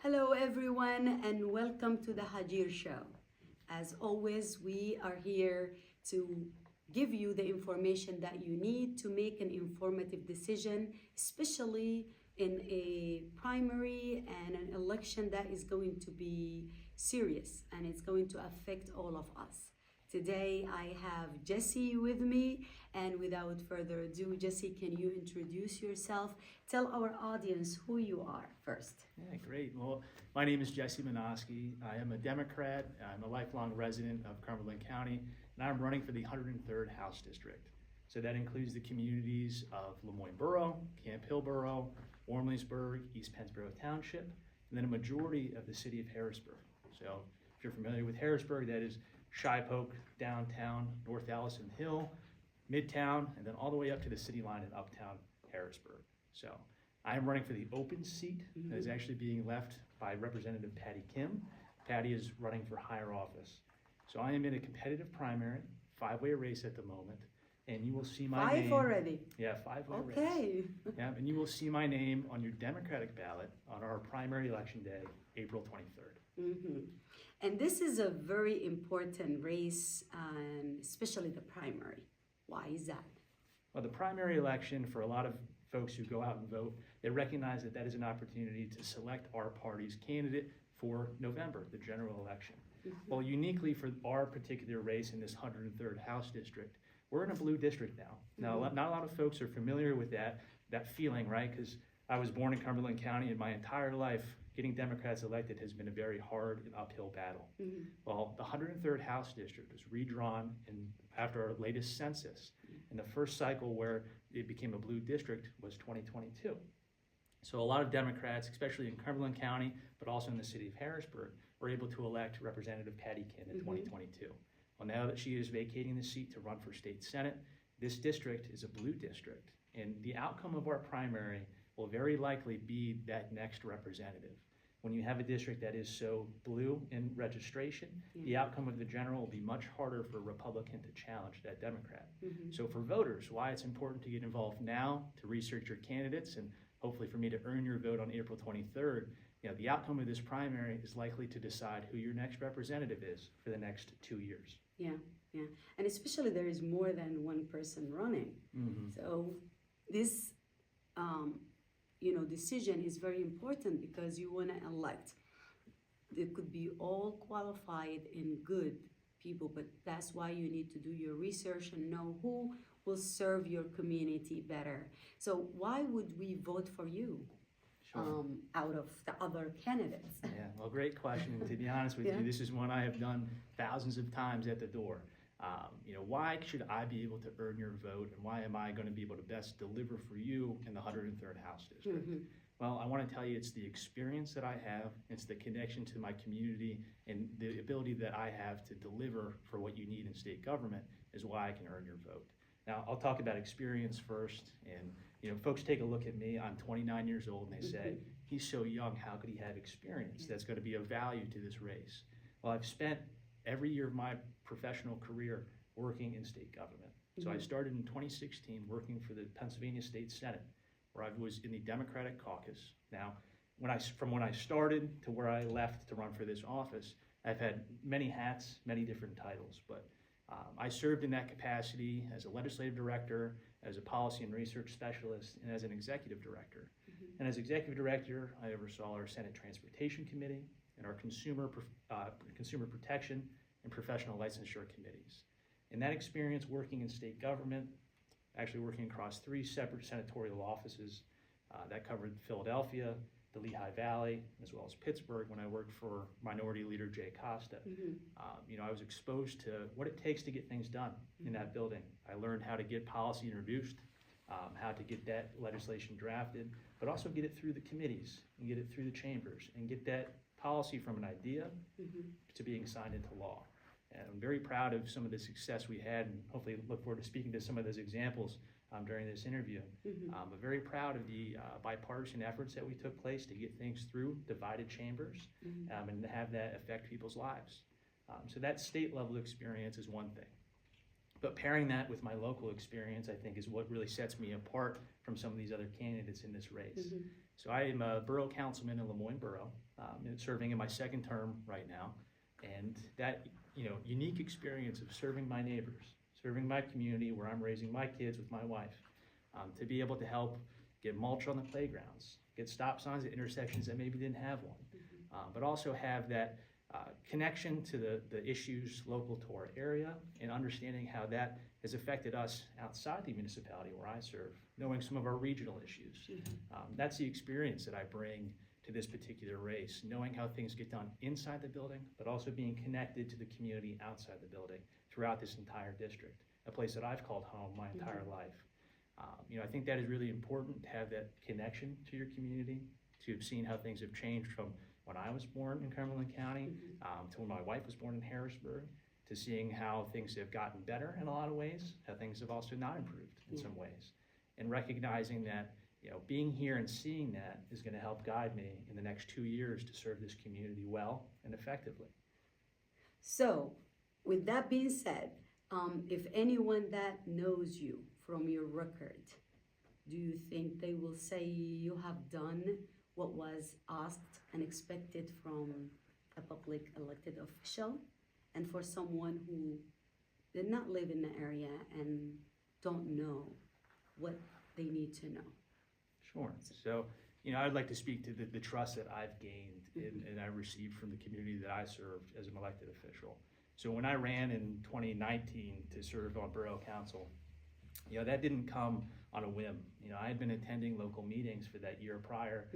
Hello, everyone, and welcome to the Hagir Show. As always, we are here to give you the information that you need to make an informative decision, especially in a primary and an election that is going to be serious and it's going to affect all of us. Today, I have Jessie with me, and without further ado, Jessie, can you introduce yourself? Tell our audience who you are first. Yeah, great. Well, my name is Jessie Monoski. I am a Democrat. I'm a lifelong resident of Cumberland County, and I'm running for the 103rd House District. So that includes the communities of Lemoyne Borough, Camp Hill Borough, Wormleysburg, East Pennsboro Township, and then a majority of the city of Harrisburg. So if you're familiar with Harrisburg, that is Shipoke, downtown, North Allison Hill, Midtown, and then all the way up to the city line in uptown Harrisburg. So I am running for the open seat that is actually being left by Representative Patty Kim. Patty is running for higher office. So I am in a competitive primary, 5-way race at the moment, and you will see my name. 5 already? Yeah, 5-way race. Okay. Yeah, and you will see my name on your Democratic ballot on our primary election day, April 23rd. Mm-hmm. And this is a very important race, especially the primary. Why is that? Well, the primary election, for a lot of folks who go out and vote, they recognize that that is an opportunity to select our party's candidate for November, the general election. Mm-hmm. Well, uniquely for our particular race in this 103rd House District, we're in a blue district now. Now, not a lot of folks are familiar with that feeling, right? Because I was born in Cumberland County, and my entire life, getting Democrats elected has been a very hard and uphill battle. Mm-hmm. Well, the 103rd House District was redrawn after our latest census. And the first cycle where it became a blue district was 2022. So a lot of Democrats, especially in Cumberland County, but also in the city of Harrisburg, were able to elect Representative Patty Kim in 2022. Well, now that she is vacating the seat to run for state senate, this district is a blue district. And the outcome of our primary will very likely be that next representative. When you have a district that is so blue in registration, the outcome of the general will be much harder for a Republican to challenge that Democrat. So for voters, why it's important to get involved now, to research your candidates, and hopefully for me to earn your vote on April 23rd, the outcome of this primary is likely to decide who your next representative is for the next 2 years. Yeah. And especially there is more than one person running. So this decision is very important because you want to elect. They could be all qualified and good people, but that's why you need to do your research and know who will serve your community better. So why would we vote for you? Sure. Out of the other candidates? Yeah, well, great question. To be honest with you, this is one I have done thousands of times at the door. Why should I be able to earn your vote, and why am I going to be able to best deliver for you in the 103rd House District? Well, I want to tell you it's the experience that I have, it's the connection to my community, and the ability that I have to deliver for what you need in state government is why I can earn your vote. Now, I'll talk about experience first, and folks take a look at me. I'm 29 years old, and they say, he's so young, how could he have experience that's going to be of value to this race? Well, I've spent every year of my professional career working in state government. So I started in 2016 working for the Pennsylvania State Senate, where I was in the Democratic caucus. Now, from when I started to where I left to run for this office, I've had many hats, many different titles, but I served in that capacity as a legislative director, as a policy and research specialist, and as an executive director. And as executive director, I oversaw our Senate Transportation Committee and our Consumer Protection and Professional Licensure Committees. In that experience working in state government, actually working across 3 separate senatorial offices that covered Philadelphia, the Lehigh Valley, as well as Pittsburgh when I worked for Minority Leader Jay Costa. I was exposed to what it takes to get things done in that building. I learned how to get policy introduced, how to get that legislation drafted, but also get it through the committees and get it through the chambers and get that policy from an idea to being signed into law. And I'm very proud of some of the success we had, and hopefully look forward to speaking to some of those examples during this interview. I'm very proud of the bipartisan efforts that we took place to get things through divided chambers and have that affect people's lives. So that state level experience is one thing. But pairing that with my local experience, I think, is what really sets me apart from some of these other candidates in this race. So I am a borough councilman in Lemoyne Borough, serving in my second term right now. And that, unique experience of serving my neighbors, serving my community where I'm raising my kids with my wife, to be able to help get mulch on the playgrounds, get stop signs at intersections that maybe didn't have one, but also have that connection to the issues local to our area and understanding how that has affected us outside the municipality where I serve, knowing some of our regional issues. That's the experience that I bring to this particular race, knowing how things get done inside the building, but also being connected to the community outside the building throughout this entire district, a place that I've called home my entire life. I think that is really important to have that connection to your community, to have seen how things have changed from when I was born in Cumberland County to when my wife was born in Harrisburg, to seeing how things have gotten better in a lot of ways, how things have also not improved in some ways, and recognizing that being here and seeing that is going to help guide me in the next 2 years to serve this community well and effectively. So, with that being said, if anyone that knows you from your record, do you think they will say you have done what was asked and expected from a public elected official? And for someone who did not live in the area and don't know what they need to know? Sure. So, I'd like to speak to the trust that I've gained and I received from the community that I served as an elected official. So when I ran in 2019 to serve on Borough Council, that didn't come on a whim. I had been attending local meetings for that year prior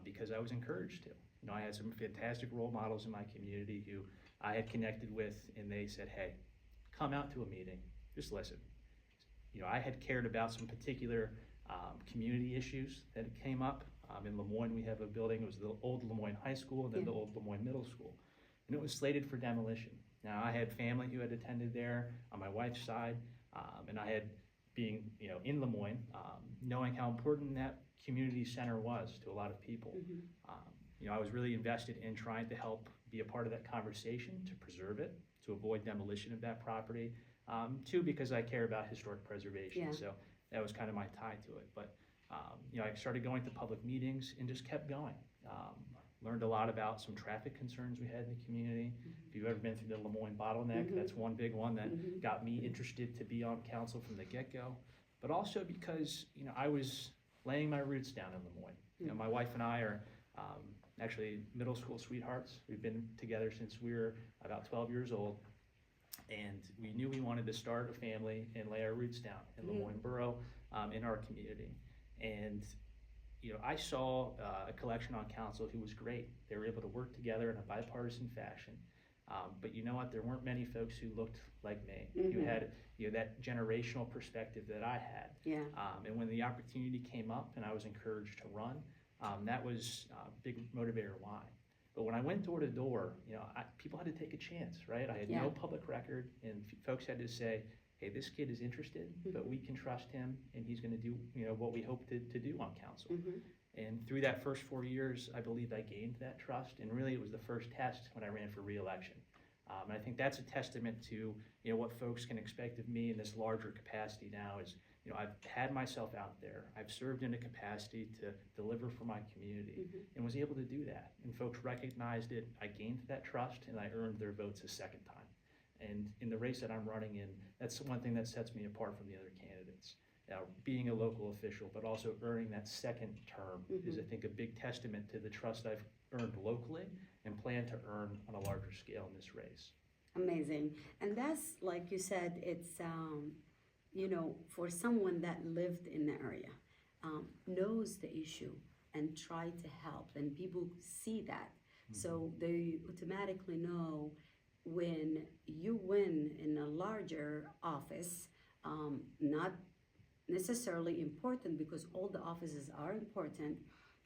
because I was encouraged to. I had some fantastic role models in my community who I had connected with, and they said, hey, come out to a meeting, just listen. I had cared about some particular community issues that came up. In Lemoyne, we have a building, it was the old Lemoyne High School and then the old Lemoyne Middle School. And it was slated for demolition. Now, I had family who had attended there on my wife's side, and I had, being in Lemoyne, knowing how important that community center was to a lot of people. I was really invested in trying to help be a part of that conversation to preserve it, to avoid demolition of that property. Two, because I care about historic preservation, so that was kind of my tie to it. But I started going to public meetings and just kept going. Learned a lot about some traffic concerns we had in the community. If you've ever been through the Lemoyne bottleneck, that's one big one that got me interested to be on council from the get-go. But also because I was laying my roots down in Lemoyne. My wife and I are actually middle school sweethearts. We've been together since we were about 12 years old. And we knew we wanted to start a family and lay our roots down in Lemoyne Borough, in our community. And I saw a collection on council who was great. They were able to work together in a bipartisan fashion. But you know what? There weren't many folks who looked like me, who had that generational perspective that I had. And when the opportunity came up and I was encouraged to run, that was a big motivator why. But when I went door to door, people had to take a chance, right? I had no public record, and folks had to say, hey, this kid is interested, but we can trust him, and he's going to do what we hope to do on council. And through that first 4 years, I believe I gained that trust, and really it was the first test when I ran for re-election. And I think that's a testament to what folks can expect of me in this larger capacity now is, I've had myself out there. I've served in a capacity to deliver for my community and was able to do that. And folks recognized it. I gained that trust and I earned their votes a second time. And in the race that I'm running in, that's one thing that sets me apart from the other candidates. Being a local official, but also earning that second term is, I think, a big testament to the trust I've earned locally and plan to earn on a larger scale in this race. Amazing. And that's, like you said, it's, for someone that lived in the area, knows the issue and try to help, and people see that. So they automatically know when you win in a larger office, not necessarily important because all the offices are important,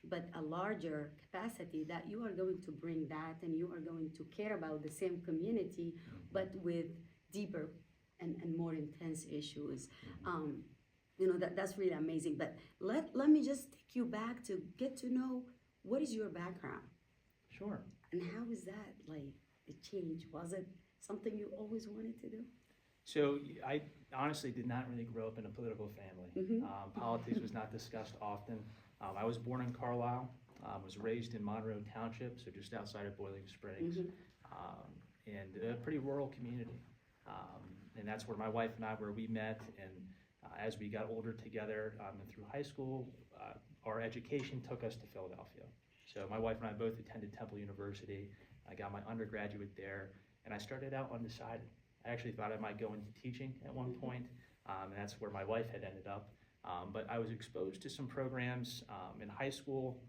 but a larger capacity that you are going to bring that and you are going to care about the same community, but with deeper and more intense issues. That's really amazing. But let me just take you back to get to know what is your background. Sure. And how is that like a change? Was it something you always wanted to do? So I honestly did not really grow up in a political family. Politics was not discussed often. I was born in Carlisle, was raised in Monroe Township, so just outside of Boiling Springs, and a pretty rural community. And that's where my wife and I, where we met, and as we got older together and through high school, our education took us to Philadelphia. So my wife and I both attended Temple University. I got my undergraduate there, and I started out undecided. I actually thought I might go into teaching at one point, and that's where my wife had ended up. But I was exposed to some programs in high school,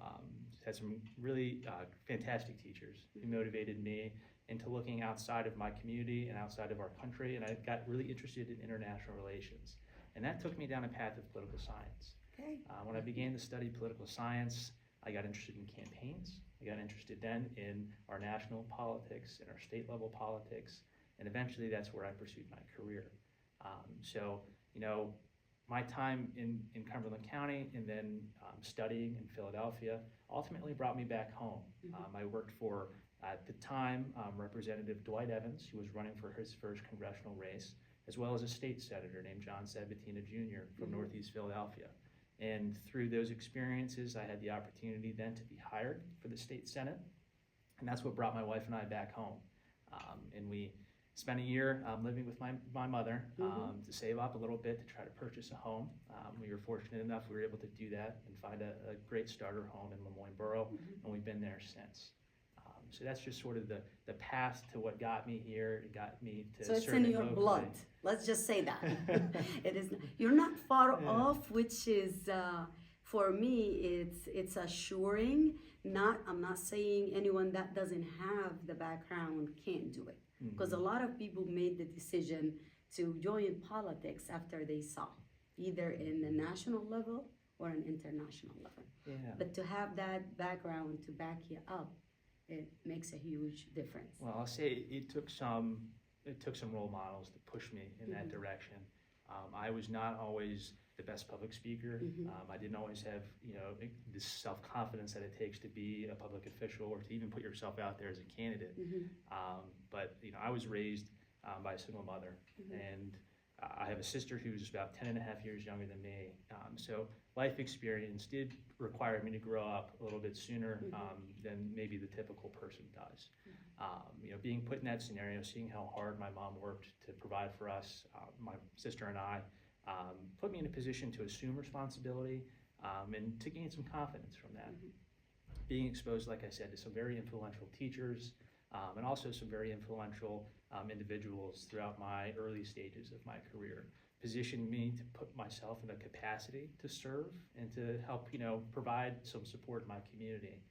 had some really fantastic teachers who motivated me into looking outside of my community and outside of our country, and I got really interested in international relations. And that took me down a path of political science. Okay. When I began to study political science, I got interested in campaigns. I got interested then in our national politics and our state level politics, and eventually that's where I pursued my career. So, you know, my time in Cumberland County and then studying in Philadelphia ultimately brought me back home. I worked for, at the time, Representative Dwight Evans, who was running for his first congressional race, as well as a state senator named John Sabatino Jr. from Northeast Philadelphia. And through those experiences, I had the opportunity then to be hired for the state senate, and that's what brought my wife and I back home. And we spent a year living with my mother to save up a little bit to try to purchase a home. We were fortunate enough we were able to do that and find a great starter home in Lemoyne Borough, and we've been there since. So that's just sort of the path to what got me here. It got me to. So it's in your blood. Let's just say that. It is. You're not far off, which is for me. It's assuring. I'm not saying anyone that doesn't have the background can't do it, because a lot of people made the decision to join politics after they saw, either in the national level or an international level. Yeah. But to have that background to back you up, it makes a huge difference. Well, I'll say it took some role models to push me in that direction. I was not always the best public speaker. I didn't always have, you know, this self-confidence that it takes to be a public official or to even put yourself out there as a candidate. But, you know, I was raised by a single mother, and I have a sister who's about 10 and a half years younger than me. So life experience did require me to grow up a little bit sooner than maybe the typical person does. You know, being put in that scenario, seeing how hard my mom worked to provide for us, my sister and I, put me in a position to assume responsibility and to gain some confidence from that. Being exposed, like I said, to some very influential teachers and also some very influential individuals throughout my early stages of my career positioned me to put myself in a capacity to serve and to help, you know, provide some support in my community.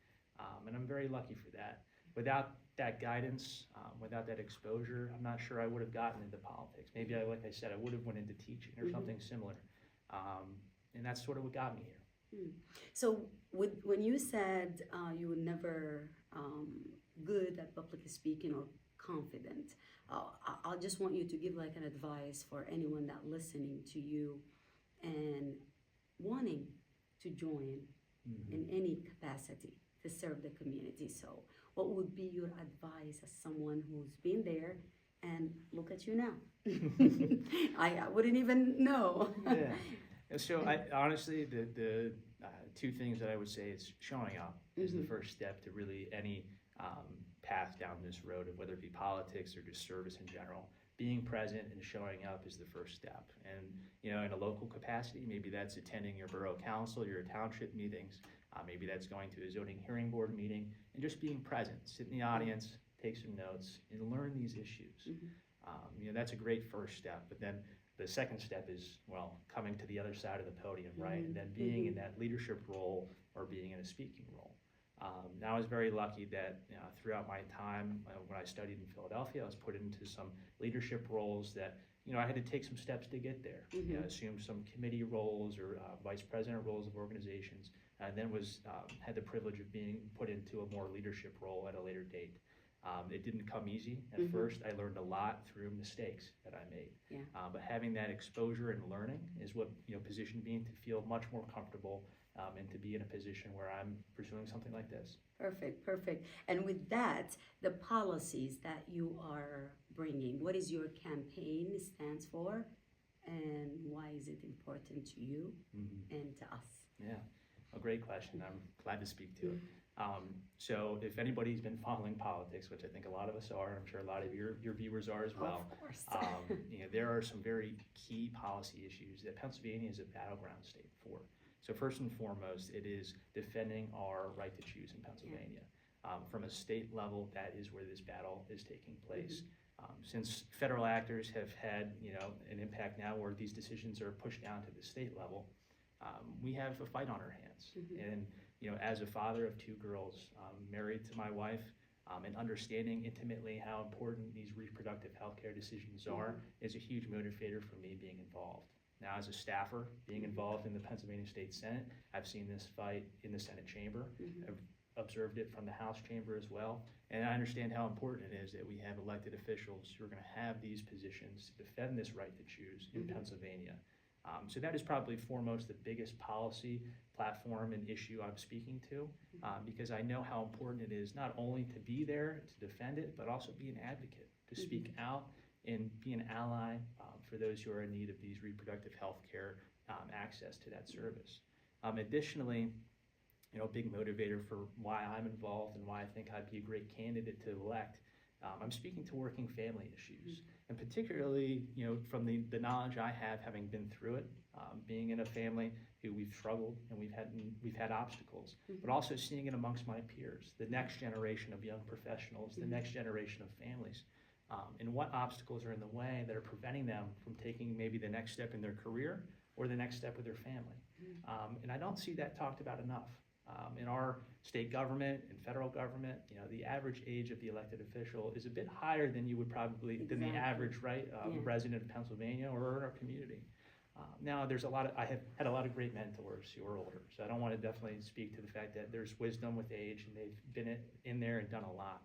And I'm very lucky for that. Without that guidance, without that exposure, I'm not sure I would have gotten into politics. Maybe, like I said, I would have went into teaching or something similar. And that's sort of what got me here. So when you said you were never good at public speaking or confident, I just want you to give like an advice for anyone that listening to you and wanting to join in any capacity to serve the community. So what would be your advice as someone who's been there and look at you now? I wouldn't even know. So honestly, the two things that I would say is showing up is the first step to really any path down this road of whether it be politics or just service in general. Being present and showing up is the first step. And, you know, in a local capacity, maybe that's attending your borough council, your township meetings. Maybe that's going to a zoning hearing board meeting and just being present, sit in the audience, take some notes, and learn these issues. You know, that's a great first step. But then the second step is, well, coming to the other side of the podium, right? And then being in that leadership role or being in a speaking role. Now I was very lucky that throughout my time when I studied in Philadelphia, I was put into some leadership roles that, you know, I had to take some steps to get there. You know, assume some committee roles or vice president roles of organizations, and then had the privilege of being put into a more leadership role at a later date. It didn't come easy at first. I learned a lot through mistakes that I made. But having that exposure and learning is what, you know, positioned me to feel much more comfortable and to be in a position where I'm pursuing something like this. Perfect. And with that, the policies that you are bringing, what is your campaign stands for, and why is it important to you and to us? A great question. I'm glad to speak to it. So if anybody's been following politics, which I think a lot of us are, I'm sure a lot of your viewers are as well. Of course. There are some very key policy issues that Pennsylvania is a battleground state for. So first and foremost, it is defending our right to choose in Pennsylvania. From a state level, that is where this battle is taking place. Since federal actors have had, an impact now where these decisions are pushed down to the state level, we have a fight on our hands. And as a father of two girls, married to my wife, and understanding intimately how important these reproductive health care decisions are is a huge motivator for me being involved. Now, as a staffer, being involved in the Pennsylvania State Senate, I've seen this fight in the Senate chamber. I've observed it from the House chamber as well. And I understand how important it is that we have elected officials who are going to have these positions to defend this right to choose in Pennsylvania. So that is probably foremost the biggest policy platform and issue I'm speaking to, because I know how important it is not only to be there to defend it, but also be an advocate, to speak out and be an ally for those who are in need of these reproductive health care access to that service. Additionally, a big motivator for why I'm involved and why I think I'd be a great candidate to elect, I'm speaking to working family issues, and particularly, from the knowledge I have, having been through it, being in a family who we've struggled and we've had obstacles, but also seeing it amongst my peers, the next generation of young professionals, the next generation of families, and what obstacles are in the way that are preventing them from taking maybe the next step in their career or the next step with their family. And I don't see that talked about enough. In our state government and federal government, the average age of the elected official is a bit higher than you would probably, than the average, resident of Pennsylvania or in our community. Now, I have had a lot of great mentors who are older, so I don't want to definitely speak to the fact that there's wisdom with age and they've been in there and done a lot.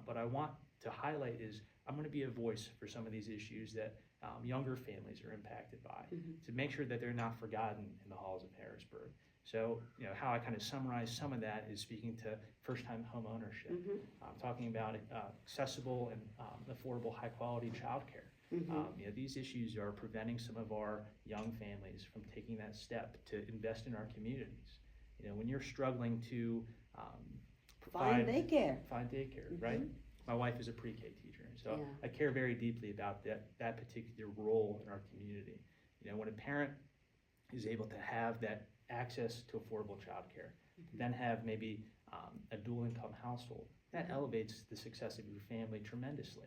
But I want to highlight is I'm going to be a voice for some of these issues that younger families are impacted by, to make sure that they're not forgotten in the halls of Harrisburg. So, how I kind of summarize some of that is speaking to first-time home ownership, talking about accessible and affordable, high-quality childcare. These issues are preventing some of our young families from taking that step to invest in our communities. When you're struggling to find daycare, right? My wife is a pre-K teacher, so I care very deeply about that particular role in our community. When a parent is able to have that access to affordable childcare, then have maybe a dual income household, that elevates the success of your family tremendously.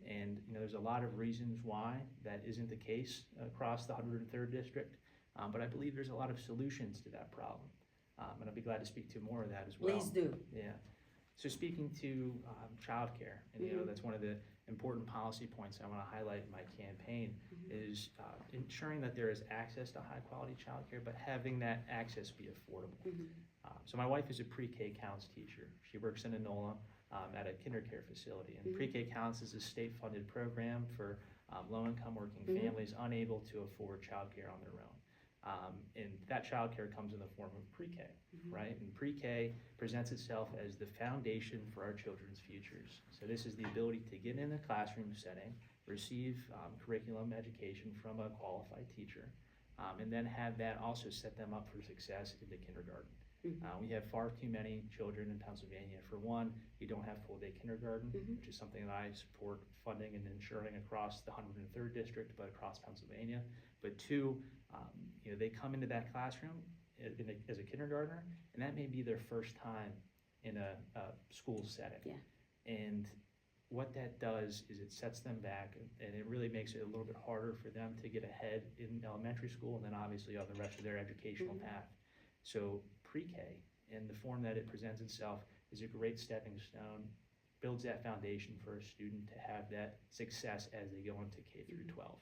And there's a lot of reasons why that isn't the case across the 103rd district, but I believe there's a lot of solutions to that problem. And I'll be glad to speak to more of that as well. Please do. Yeah. So speaking to childcare, and that's one of the important policy points I want to highlight in my campaign, is ensuring that there is access to high quality childcare, but having that access be affordable. So my wife is a pre-K counts teacher. She works in Enola at a kindercare facility, and pre-K counts is a state funded program for low-income working families unable to afford childcare on their own. And that childcare comes in the form of pre-K, right? And pre-K presents itself as the foundation for our children's futures. So this is the ability to get in a classroom setting, receive curriculum education from a qualified teacher, and then have that also set them up for success in the kindergarten. We have far too many children in Pennsylvania. For one, we don't have full-day kindergarten, which is something that I support funding and ensuring across the 103rd district, but across Pennsylvania. But two, they come into that classroom as a kindergartner, and that may be their first time in a school setting. And what that does is it sets them back, and it really makes it a little bit harder for them to get ahead in elementary school, and then obviously on the rest of their educational path. So pre-K, in the form that it presents itself, is a great stepping stone, builds that foundation for a student to have that success as they go into K through 12.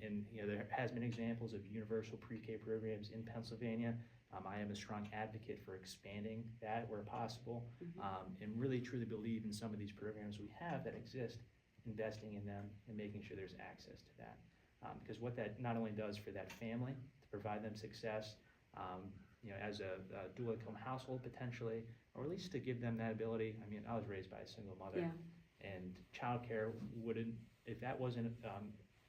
And there has been examples of universal pre-K programs in Pennsylvania. I am a strong advocate for expanding that where possible, and really truly believe in some of these programs we have that exist, investing in them and making sure there's access to that. Because what that not only does for that family to provide them success, as a dual income household potentially, or at least to give them that ability. I mean, I was raised by a single mother, and childcare wouldn't, if that wasn't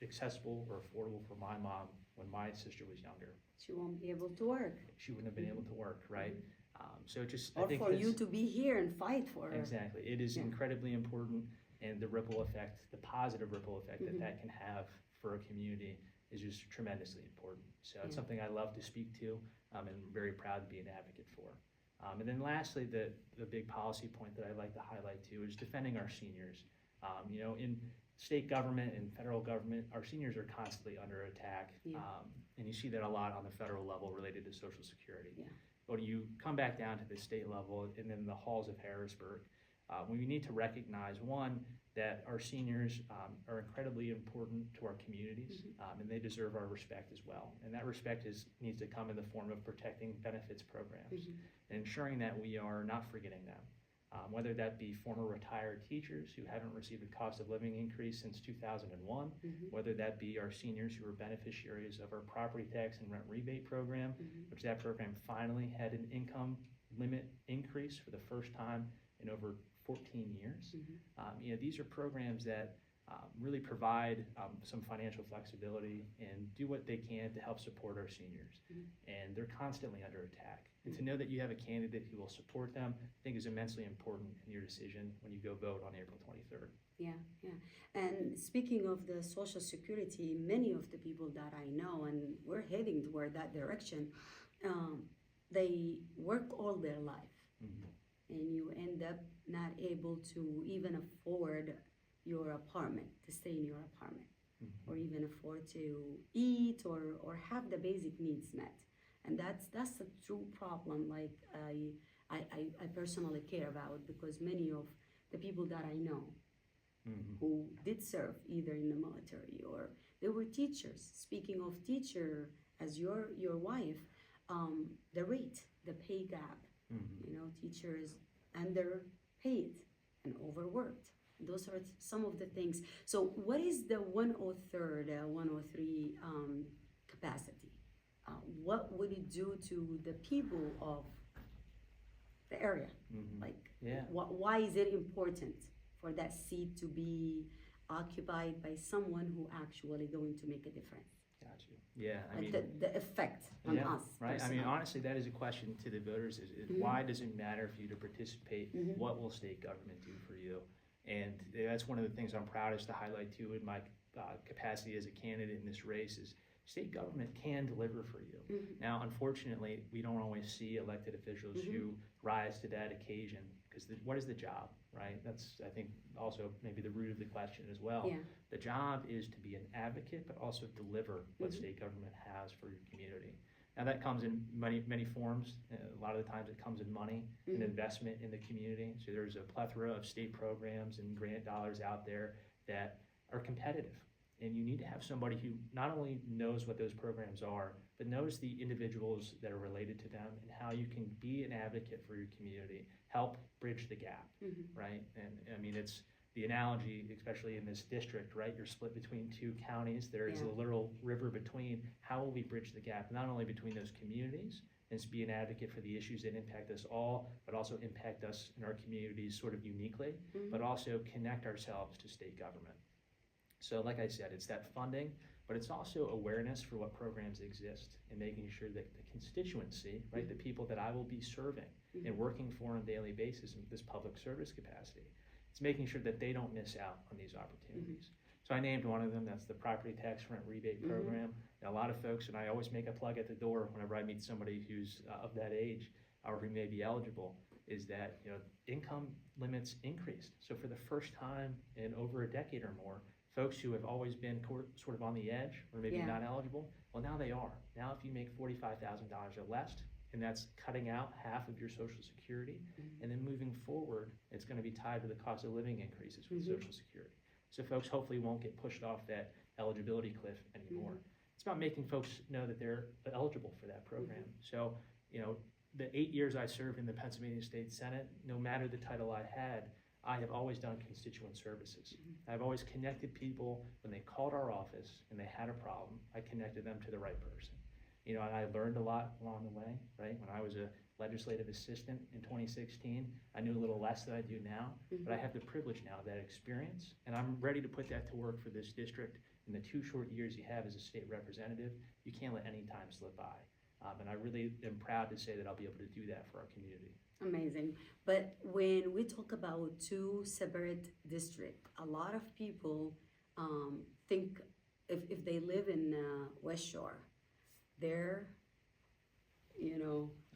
accessible or affordable for my mom when my sister was younger, she won't be able to work. She wouldn't have been able to work, right? So just, Or I think for you to be here and fight for her. exactly, it is incredibly important, and the ripple effect, the positive ripple effect that can have for a community is just tremendously important. So it's something I love to speak to, and very proud to be an advocate for. And then lastly, the big policy point that I'd like to highlight too is defending our seniors. In state government and federal government, our seniors are constantly under attack, and you see that a lot on the federal level related to Social Security. But when you come back down to the state level and then the halls of Harrisburg, we need to recognize, one, that our seniors are incredibly important to our communities, and they deserve our respect as well. And that respect needs to come in the form of protecting benefits programs and ensuring that we are not forgetting them. Whether that be former retired teachers who haven't received a cost of living increase since 2001, whether that be our seniors who are beneficiaries of our property tax and rent rebate program, which that program finally had an income limit increase for the first time in over 14 years. These are programs that really provide some financial flexibility and do what they can to help support our seniors. And they're constantly under attack. And to know that you have a candidate who will support them, I think is immensely important in your decision when you go vote on April 23rd. Yeah. And speaking of the Social Security, many of the people that I know, and we're heading toward that direction, they work all their life. And you end up not able to even afford your apartment, to stay in your apartment, or even afford to eat or have the basic needs met. And that's a true problem, like I personally care about, because many of the people that I know who did serve either in the military or they were teachers. Speaking of teacher, as your wife, the rate, the pay gap, teachers underpaid and overworked. Those are some of the things. So what is the 103rd, 103 capacity? What would it do to the people of the area? Why is it important for that seat to be occupied by someone who actually going to make a difference? Gotcha. Yeah, the effect on us. Right. Personally. Honestly, that is a question to the voters: is why does it matter for you to participate? What will state government do for you? And that's one of the things I'm proudest to highlight too in my capacity as a candidate in this race is state government can deliver for you. Now, unfortunately, we don't always see elected officials who rise to that occasion because what is the job, right? That's, I think, also maybe the root of the question as well. The job is to be an advocate, but also deliver what state government has for your community. Now that comes in many forms. A lot of the times it comes in money and investment in the community. So there's a plethora of state programs and grant dollars out there that are competitive. And you need to have somebody who not only knows what those programs are, but knows the individuals that are related to them and how you can be an advocate for your community, help bridge the gap, right? And it's the analogy, especially in this district, right? You're split between two counties. There is a literal river between. How will we bridge the gap, not only between those communities and be an advocate for the issues that impact us all, but also impact us in our communities sort of uniquely, but also connect ourselves to state government. So like I said, it's that funding, but it's also awareness for what programs exist and making sure that the constituency, right, the people that I will be serving and working for on a daily basis in this public service capacity, it's making sure that they don't miss out on these opportunities. So I named one of them, that's the property tax rent rebate program. And a lot of folks, and I always make a plug at the door whenever I meet somebody who's of that age or who may be eligible, is that income limits increased. So for the first time in over a decade or more, folks who have always been sort of on the edge or maybe not eligible, well, now they are. Now if you make $45,000 or less, and that's cutting out half of your Social Security, and then moving forward, it's going to be tied to the cost of living increases with Social Security. So folks hopefully won't get pushed off that eligibility cliff anymore. It's about making folks know that they're eligible for that program. So, the 8 years I served in the Pennsylvania State Senate, no matter the title I had, I have always done constituent services. I've always connected people when they called our office and they had a problem. I connected them to the right person. And I learned a lot along the way, right? When I was a legislative assistant in 2016, I knew a little less than I do now, but I have the privilege now of that experience, and I'm ready to put that to work for this district. In the 2 short years you have as a state representative, you can't let any time slip by. And I really am proud to say that I'll be able to do that for our community. Amazing. But when we talk about two separate districts, a lot of people think if they live in West Shore, their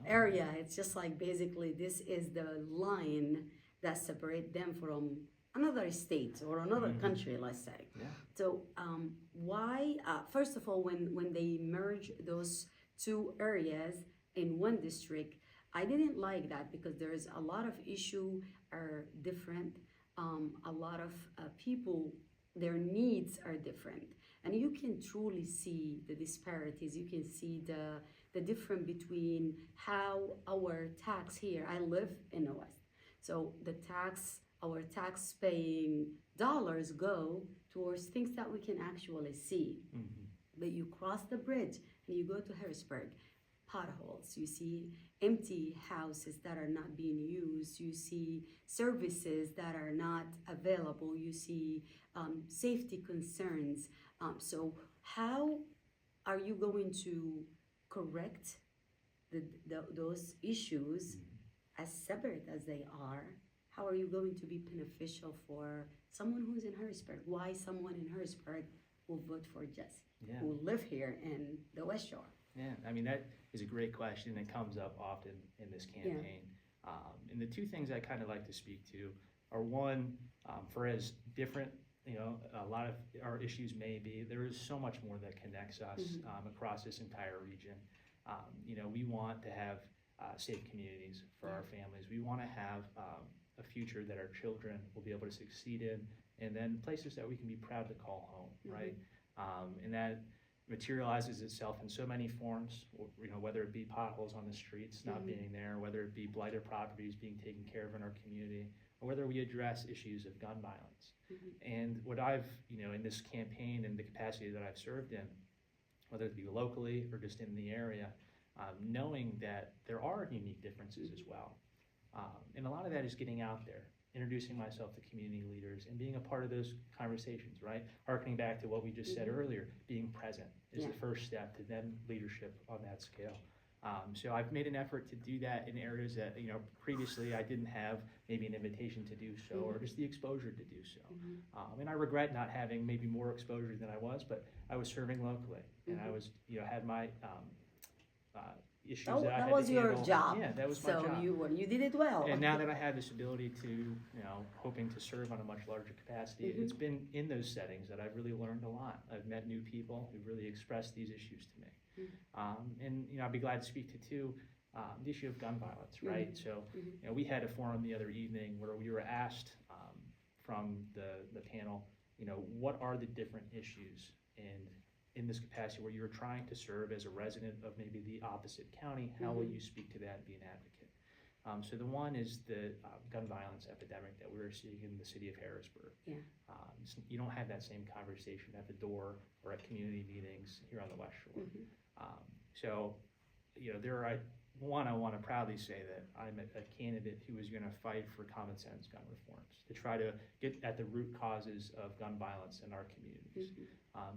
area, it's just like basically this is the line that separate them from another state or another country, let's say. Yeah. So why, first of all, when they merge those two areas in one district, I didn't like that because there's a lot of issue are different. A lot of people, their needs are different. And you can truly see the disparities. You can see the difference between how our tax here, I live in the West. So our tax paying dollars go towards things that we can actually see. But you cross the bridge and you go to Harrisburg, potholes, you see empty houses that are not being used, you see services that are not available, you see safety concerns. So how are you going to correct those issues as separate as they are? How are you going to be beneficial for someone who's in Harrisburg? Why someone in Harrisburg will vote for Jessie, who live here in the West Shore? Yeah, I mean, that is a great question that comes up often in this campaign. And the two things I kind of like to speak to are one, for as different, a lot of our issues may be, there is so much more that connects us across this entire region. We want to have safe communities for our families. We want to have a future that our children will be able to succeed in, and then places that we can be proud to call home, right? And that materializes itself in so many forms, whether it be potholes on the streets not being there, whether it be blighted properties being taken care of in our community, or whether we address issues of gun violence. And what I've, in this campaign and the capacity that I've served in, whether it be locally or just in the area, knowing that there are unique differences as well. And a lot of that is getting out there, introducing myself to community leaders and being a part of those conversations, right? Harkening back to what we just said earlier, being present is the first step to then leadership on that scale. So I've made an effort to do that in areas that, previously I didn't have maybe an invitation to do so, or just the exposure to do so. And I regret not having maybe more exposure than I was, but I was serving locally, and I was, had my issues that I had that was to your handle. job. Yeah, that was my job. So you did it well. And now that I have this ability to, hoping to serve on a much larger capacity, it's been in those settings that I've really learned a lot. I've met new people who really expressed these issues to me. And I'd be glad to speak to too, the issue of gun violence, right? So, we had a forum the other evening where we were asked from the panel, what are the different issues in this capacity where you're trying to serve as a resident of maybe the opposite county, how will you speak to that and be an advocate? So the one is the gun violence epidemic that we're seeing in the city of Harrisburg. You don't have that same conversation at the door or at community meetings here on the West Shore. So, I want to proudly say that I'm a candidate who is going to fight for common sense gun reforms to try to get at the root causes of gun violence in our communities.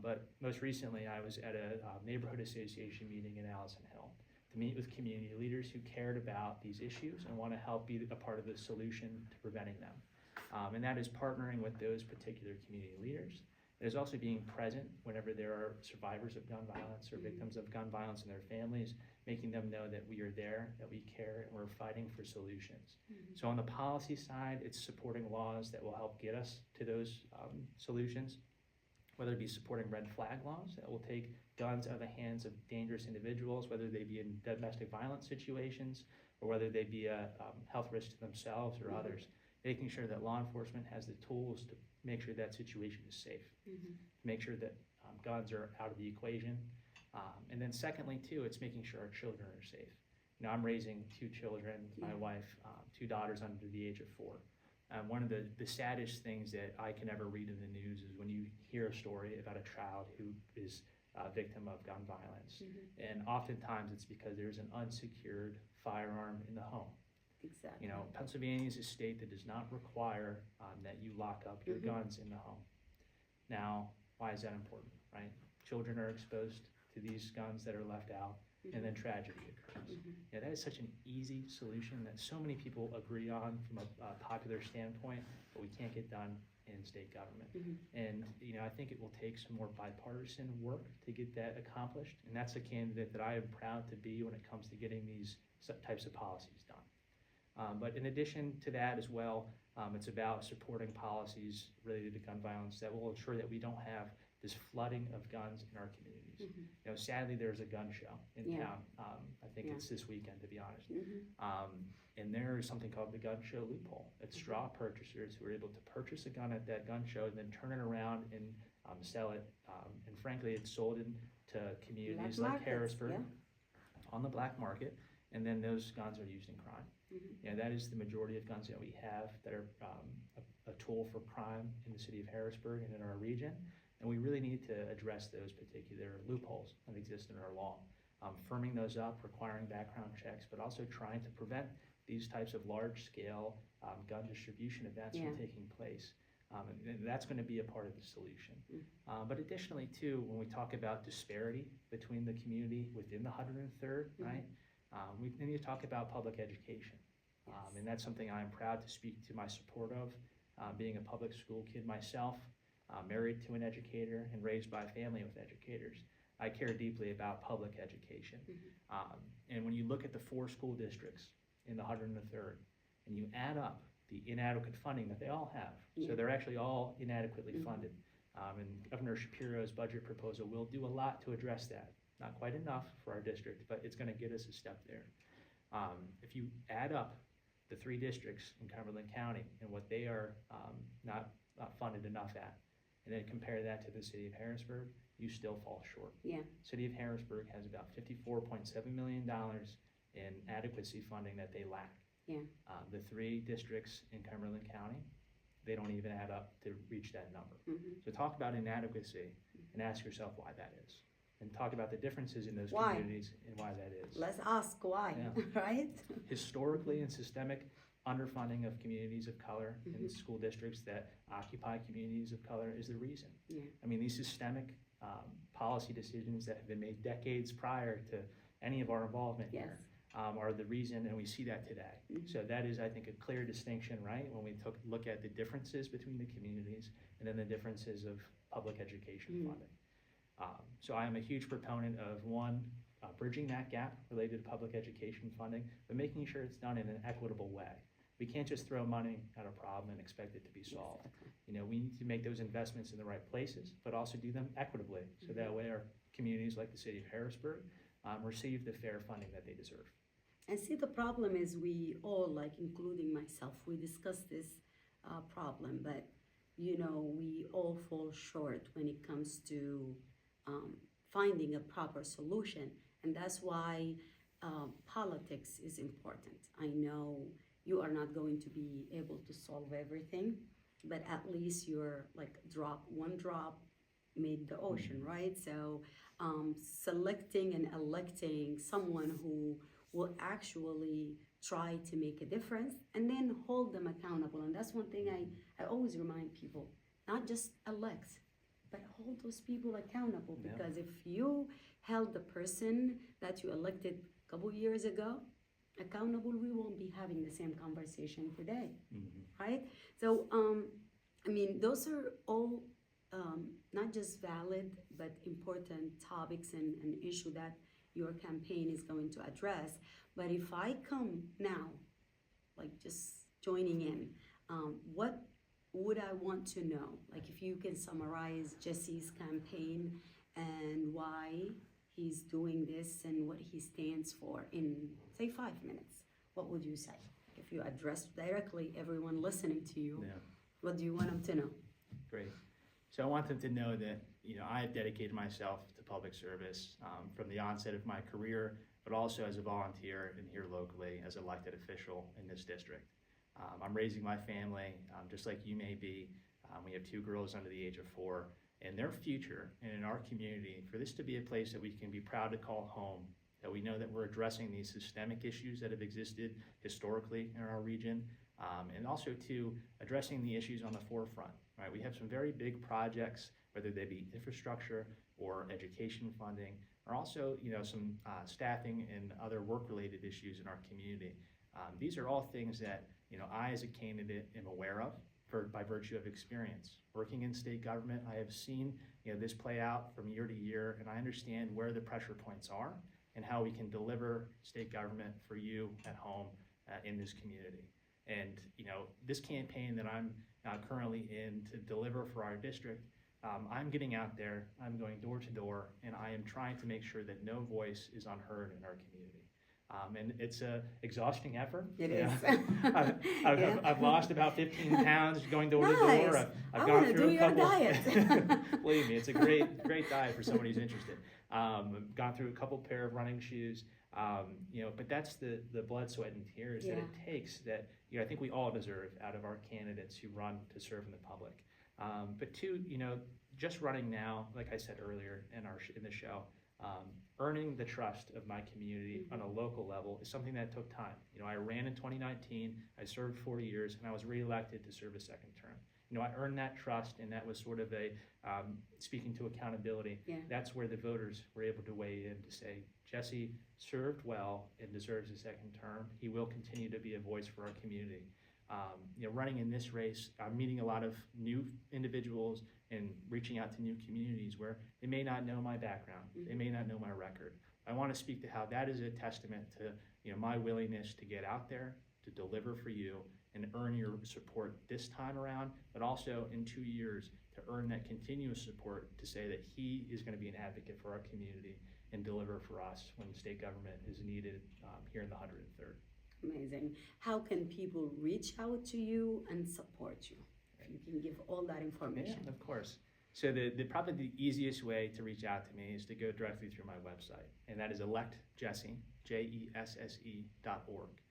But most recently, I was at a neighborhood association meeting in Allison Hill to meet with community leaders who cared about these issues and want to help be a part of the solution to preventing them. And that is partnering with those particular community leaders. It is also being present whenever there are survivors of gun violence or victims of gun violence and their families, making them know that we are there, that we care, and we're fighting for solutions. So on the policy side, it's supporting laws that will help get us to those solutions, whether it be supporting red flag laws that will take guns out of the hands of dangerous individuals, whether they be in domestic violence situations or whether they be a health risk to themselves or others, making sure that law enforcement has the tools to make sure that situation is safe, to make sure that guns are out of the equation. And then secondly, too, it's making sure our children are safe. I'm raising 2 children, my wife, 2 daughters under the age of 4. One of the saddest things that I can ever read in the news is when you hear a story about a child who is a victim of gun violence. And oftentimes it's because there's an unsecured firearm in the home. Exactly. Pennsylvania is a state that does not require that you lock up your guns in the home. Now, why is that important, right? Children are exposed to these guns that are left out. and then tragedy occurs. Yeah, that is such an easy solution that so many people agree on from a popular standpoint, but we can't get done in state government. And I think it will take some more bipartisan work to get that accomplished, and that's a candidate that I am proud to be when it comes to getting these types of policies done. But in addition to that as well, it's about supporting policies related to gun violence that will ensure that we don't have this flooding of guns in our communities. Sadly, there's a gun show in town. I think it's this weekend, to be honest. And there is something called the gun show loophole. It's straw purchasers who are able to purchase a gun at that gun show and then turn it around and sell it. And frankly, it's sold into communities like Harrisburg on the black market, and then those guns are used in crime. That is the majority of guns that we have that are a tool for crime in the city of Harrisburg and in our region. And we really need to address those particular loopholes that exist in our law. Firming those up, requiring background checks, but also trying to prevent these types of large-scale gun distribution events from taking place. And that's going to be a part of the solution. But additionally, too, when we talk about disparity between the community within the 103rd, right, we need to talk about public education. And that's something I'm proud to speak to my support of, being a public school kid myself. Married to an educator and raised by a family with educators. I care deeply about public education. And when you look at the 4 school districts in the 103rd, and you add up the inadequate funding that they all have, so they're actually all inadequately funded. And Governor Shapiro's budget proposal will do a lot to address that. Not quite enough for our district, but it's going to get us a step there. If you add up the 3 districts in Cumberland County and what they are not funded enough at, and then compare that to the city of Harrisburg, you still fall short. City of Harrisburg has about $54.7 million in adequacy funding that they lack. The 3 districts in Cumberland County, they don't even add up to reach that number. So talk about inadequacy and ask yourself why that is. And talk about the differences in those communities and why that is. Let's ask why, right? Historically and systemic underfunding of communities of color in school districts that occupy communities of color is the reason. I mean, these systemic policy decisions that have been made decades prior to any of our involvement here are the reason, and we see that today. So that is, I think, a clear distinction, right, when we look at the differences between the communities and then the differences of public education funding. So I am a huge proponent of, one, bridging that gap related to public education funding, but making sure it's done in an equitable way. We can't just throw money at a problem and expect it to be solved. We need to make those investments in the right places, but also do them equitably, so that way our communities like the city of Harrisburg receive the fair funding that they deserve. And see, the problem is we all, like including myself, we discuss this problem, but we all fall short when it comes to finding a proper solution. And that's why politics is important. I know you are not going to be able to solve everything, but at least you're like one drop made the ocean, right? So selecting and electing someone who will actually try to make a difference and then hold them accountable. And that's one thing I always remind people, not just elect, but hold those people accountable, because if you held the person that you elected a couple years ago accountable, we won't be having the same conversation today, right? So, I mean, those are all not just valid, but important topics and an issue that your campaign is going to address. But if I come now, like just joining in, what would I want to know? Like if you can summarize Jessie's campaign and why he's doing this and what he stands for in, say, 5 minutes, what would you say? If you address directly everyone listening to you, what do you want them to know? Great. So I want them to know that, I have dedicated myself to public service from the onset of my career, but also as a volunteer and here locally as an elected official in this district. I'm raising my family just like you may be. We have 2 girls under the age of 4, and their future and in our community, for this to be a place that we can be proud to call home, that we know that we're addressing these systemic issues that have existed historically in our region, and also to addressing the issues on the forefront, right? We have some very big projects, whether they be infrastructure or education funding are also, some staffing and other work-related issues in our community. These are all things that, I as a candidate am aware of by virtue of experience. Working in state government, I have seen, this play out from year to year, and I understand where the pressure points are and how we can deliver state government for you at home in this community. And, this campaign that I'm currently in to deliver for our district, I'm getting out there, I'm going door to door, and I am trying to make sure that no voice is unheard in our community. And it's an exhausting effort. It is. I've lost about 15 pounds going door to door. I've gone through a couple. Believe me, it's a great diet for somebody who's interested. I've gone through a couple pair of running shoes. But that's the blood, sweat, and tears that it takes that, I think we all deserve out of our candidates who run to serve in the public. But two, just running now, like I said earlier in the show, earning the trust of my community on a local level is something that took time. I ran in 2019, I served 4 years, and I was reelected to serve a second term. I earned that trust, and that was sort of a, speaking to accountability, that's where the voters were able to weigh in to say, Jessie served well and deserves a second term. He will continue to be a voice for our community. Running in this race, I'm meeting a lot of new individuals and reaching out to new communities where they may not know my background, they may not know my record. I want to speak to how that is a testament to my willingness to get out there, to deliver for you, and earn your support this time around, but also in 2 years to earn that continuous support to say that he is going to be an advocate for our community and deliver for us when state government is needed here in the 103rd. Amazing. How can people reach out to you and support you? If you can give all that information. Yeah, of course. So probably the easiest way to reach out to me is to go directly through my website, and that is electjesse, JESSE.org.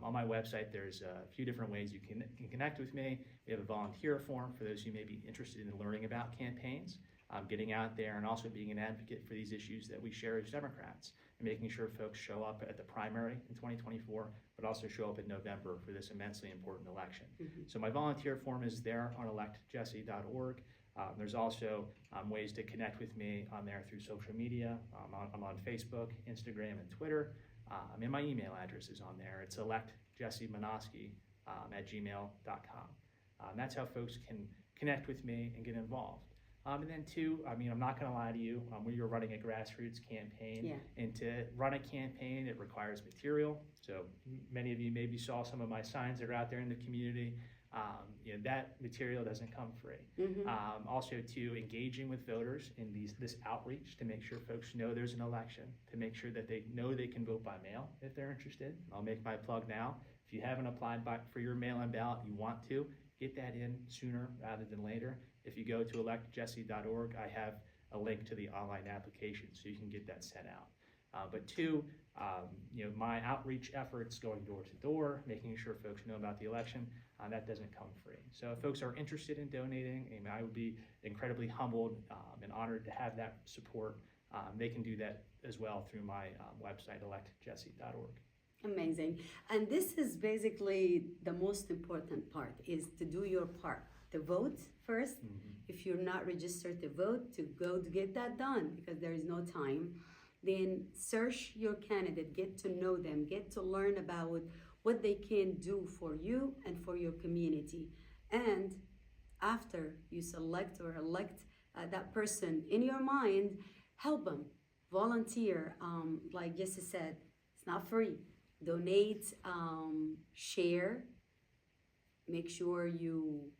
On my website, there's a few different ways you can connect with me. We have a volunteer form for those who may be interested in learning about campaigns, getting out there and also being an advocate for these issues that we share as Democrats, and making sure folks show up at the primary in 2024, but also show up in November for this immensely important election. So my volunteer form is there on electjesse.org. There's also ways to connect with me on there through social media. I'm on Facebook, Instagram, and Twitter. And my email address is on there. It's electjessemonoski@gmail.com. That's how folks can connect with me and get involved. And then two, I'm not going to lie to you, when you're running a grassroots campaign, and to run a campaign, it requires material. So many of you maybe saw some of my signs that are out there in the community. That material doesn't come free. Also, too, engaging with voters in this outreach to make sure folks know there's an election, to make sure that they know they can vote by mail if they're interested. I'll make my plug now. If you haven't applied for your mail-in ballot, you want to, get that in sooner rather than later. If you go to electjesse.org, I have a link to the online application so you can get that sent out. But two, my outreach efforts going door to door, making sure folks know about the election, that doesn't come free. So if folks are interested in donating, and I would be incredibly humbled and honored to have that support, they can do that as well through my website, electjesse.org. Amazing. And this is basically the most important part, is to do your part, to vote first. If you're not registered to vote, to go to get that done, because there is no time. Then search your candidate, get to know them, get to learn about what they can do for you and for your community. And after you select or elect that person in your mind, help them, volunteer. Like Jessie said, it's not free. Donate, share, make sure you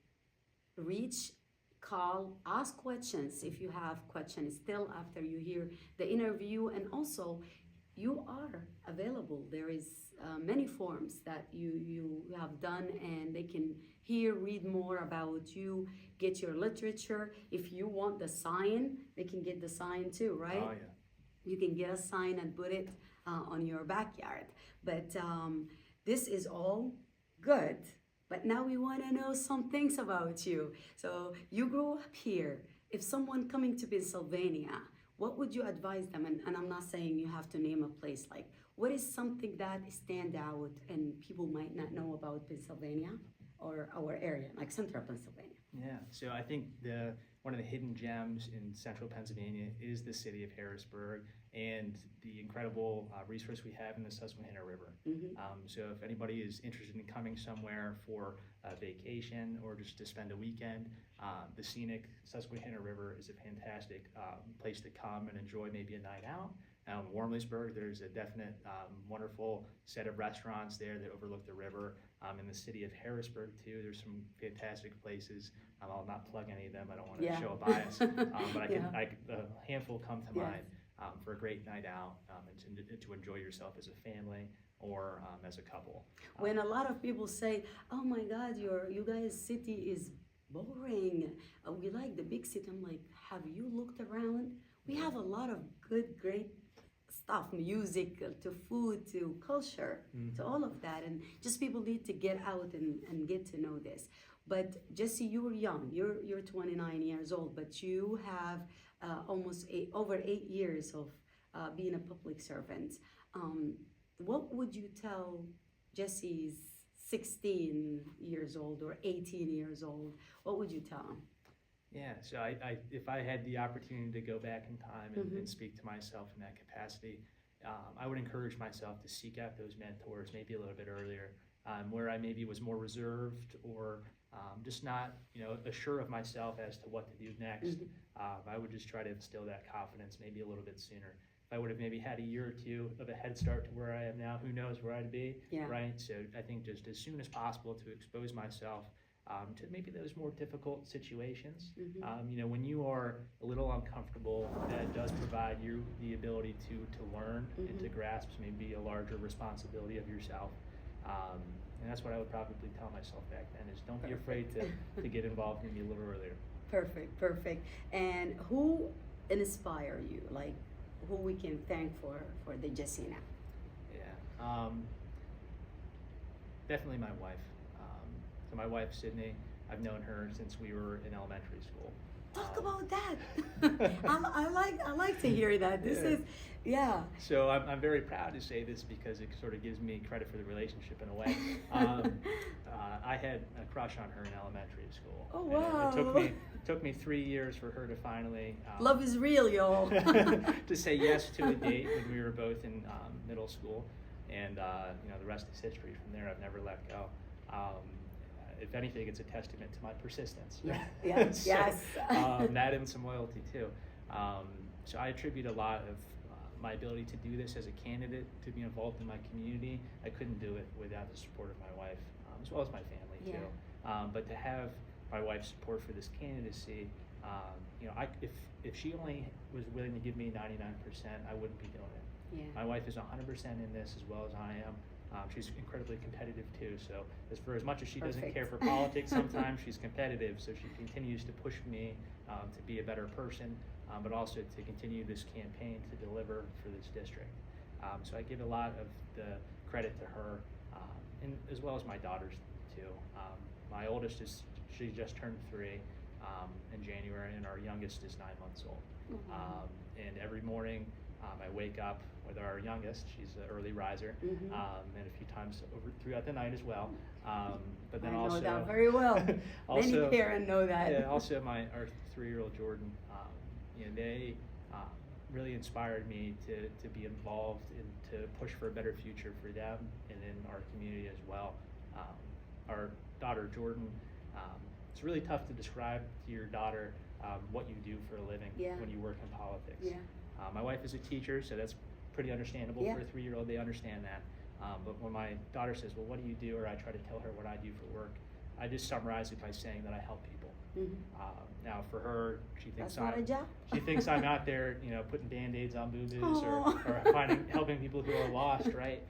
reach, call, ask questions if you have questions still after you hear the interview. And also, you are available. There is many forms that you have done, and they can read more about you, get your literature. If you want the sign, they can get the sign too, right? Oh, yeah. You can get a sign and put it on your backyard. But this is all good. But now we want to know some things about you. So you grew up here. If someone coming to Pennsylvania, what would you advise them? And I'm not saying you have to name a place. Like, what is something that stand out and people might not know about Pennsylvania or our area, like central Pennsylvania? Yeah, so I think one one of the hidden gems in central Pennsylvania is the city of Harrisburg and the incredible resource we have in the Susquehanna River. So if anybody is interested in coming somewhere for a vacation or just to spend a weekend, the scenic Susquehanna River is a fantastic place to come and enjoy maybe a night out. Warmleysburg, there's a definite wonderful set of restaurants there that overlook the river. In the city of Harrisburg too, there's some fantastic places. I'll not plug any of them, I don't want to show a bias, but a handful come to mind for a great night out and to enjoy yourself as a family or as a couple. When a lot of people say, oh my God, you guys' city is boring, we like the big city, I'm like, have you looked around? We have a lot of good, great stuff, music, to food, to culture, to all of that, and just people need to get out and get to know this. But Jessie, you were young, you're 29 years old, but you have over 8 years of being a public servant. What would you tell Jessie's 16 years old or 18 years old? What would you tell him? Yeah, so if I had the opportunity to go back in time and speak to myself in that capacity, I would encourage myself to seek out those mentors maybe a little bit earlier, where I maybe was more reserved or just not, assured of myself as to what to do next. I would just try to instill that confidence maybe a little bit sooner. If I would have maybe had a year or two of a head start to where I am now, who knows where I'd be, right? So I think just as soon as possible to expose myself to maybe those more difficult situations. When you are a little uncomfortable, that does provide you the ability to learn and to grasp maybe a larger responsibility of yourself. And that's what I would probably tell myself back then is don't be afraid to get involved maybe a little earlier. Perfect. And who inspire you? Like who we can thank for the Jessie now? Yeah, definitely my wife. So my wife, Sydney, I've known her since we were in elementary school. Talk about that. I like to hear that. This is. So I'm very proud to say this because it sort of gives me credit for the relationship in a way. I had a crush on her in elementary school. Oh wow! And it took me 3 years for her to finally. Love is real, y'all. To say yes to a date when we were both in middle school, and the rest is history. From there, I've never let go. If anything, it's a testament to my persistence. Yeah. So, yes. That and some loyalty too. So I attribute a lot of my ability to do this as a candidate, to be involved in my community. I couldn't do it without the support of my wife, as well as my family too. But to have my wife's support for this candidacy, if she only was willing to give me 99%, I wouldn't be doing it. My wife is 100% in this as well as I am. She's incredibly competitive too, so as much as she doesn't care for politics, sometimes she's competitive, so she continues to push me to be a better person, but also to continue this campaign to deliver for this district. So I give a lot of the credit to her, and as well as my daughters too. My oldest she just turned 3 in January, and our youngest is 9 months old. And every morning I wake up with our youngest. She's an early riser, and a few times throughout the night as well. But then I know that very well. Many parents know that. Yeah. Also, our 3-year-old Jordan. They really inspired me to be involved and to push for a better future for them and in our community as well. Our daughter Jordan. It's really tough to describe to your daughter what you do for a living when you work in politics. My wife is a teacher, so that's pretty understandable for a 3-year-old. They understand that. But when my daughter says, well, what do you do? Or I try to tell her what I do for work, I just summarize it by saying that I help people. Now for her, she thinks I'm out there, putting Band-Aids on boo-boos or helping people who are lost, right?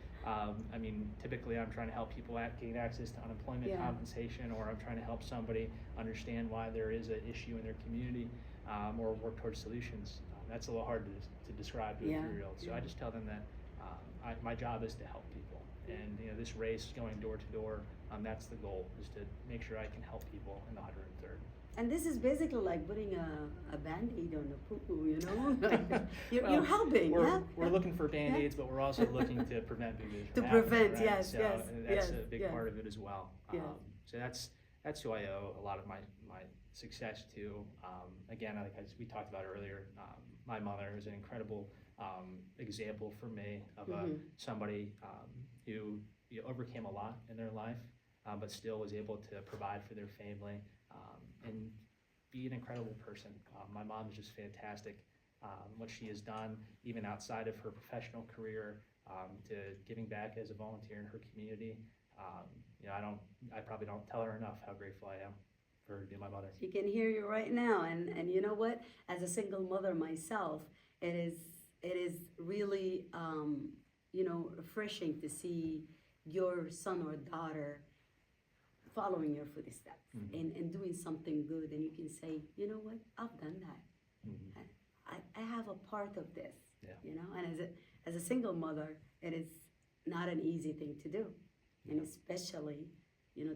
Typically I'm trying to help people gain access to unemployment compensation, or I'm trying to help somebody understand why there is an issue in their community, or work towards solutions. That's a little hard to describe to a 3-year-old. So I just tell them that my job is to help people. And this race going door to door, that's the goal, is to make sure I can help people in the 103rd. And this is basically like putting a Band-Aid on a poo-poo, you're helping. We're looking for Band-Aids, but we're also looking to prevent boo-boos. Yes. That's a big part of it as well. So that's who I owe a lot of my success to. Again, like we talked about earlier, my mother is an incredible example for me of somebody who overcame a lot in their life, but still was able to provide for their family and be an incredible person. My mom is just fantastic. What she has done, even outside of her professional career, to giving back as a volunteer in her community. I probably don't tell her enough how grateful I am for her to be my mother. She can hear you right now, and you know what? As a single mother myself, it is really refreshing to see your son or daughter following your footsteps and doing something good, and you can say, you know what? I've done that. I have a part of this. Yeah. And as a single mother, it is not an easy thing to do, and especially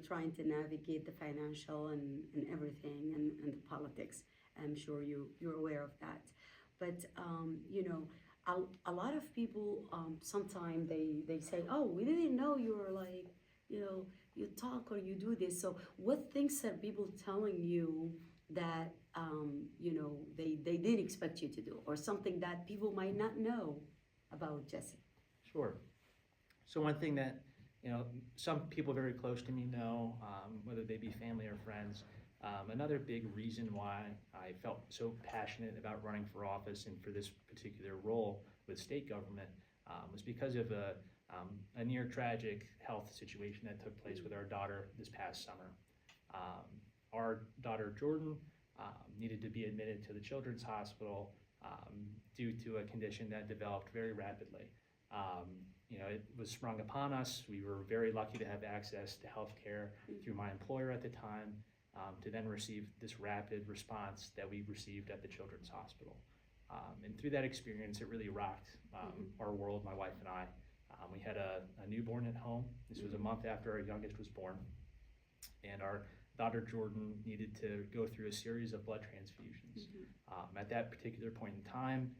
trying to navigate the financial and everything and the politics. I'm sure you're aware of that. But a lot of people sometimes they say, oh, we didn't know you were like, you talk or you do this. So what things are people telling you that they didn't expect you to do, or something that people might not know about Jessie? Sure. So one thing that some people very close to me know, whether they be family or friends. Another big reason why I felt so passionate about running for office and for this particular role with state government was because of a near tragic health situation that took place with our daughter this past summer. Our daughter Jordan needed to be admitted to the Children's Hospital due to a condition that developed very rapidly. It was sprung upon us. We were very lucky to have access to health care through my employer at the time, to then receive this rapid response that we received at the Children's Hospital. And through that experience, it really rocked our world, my wife and I. We had a newborn at home. This was a month after our youngest was born. And our daughter Jordan needed to go through a series of blood transfusions. At that particular point in time,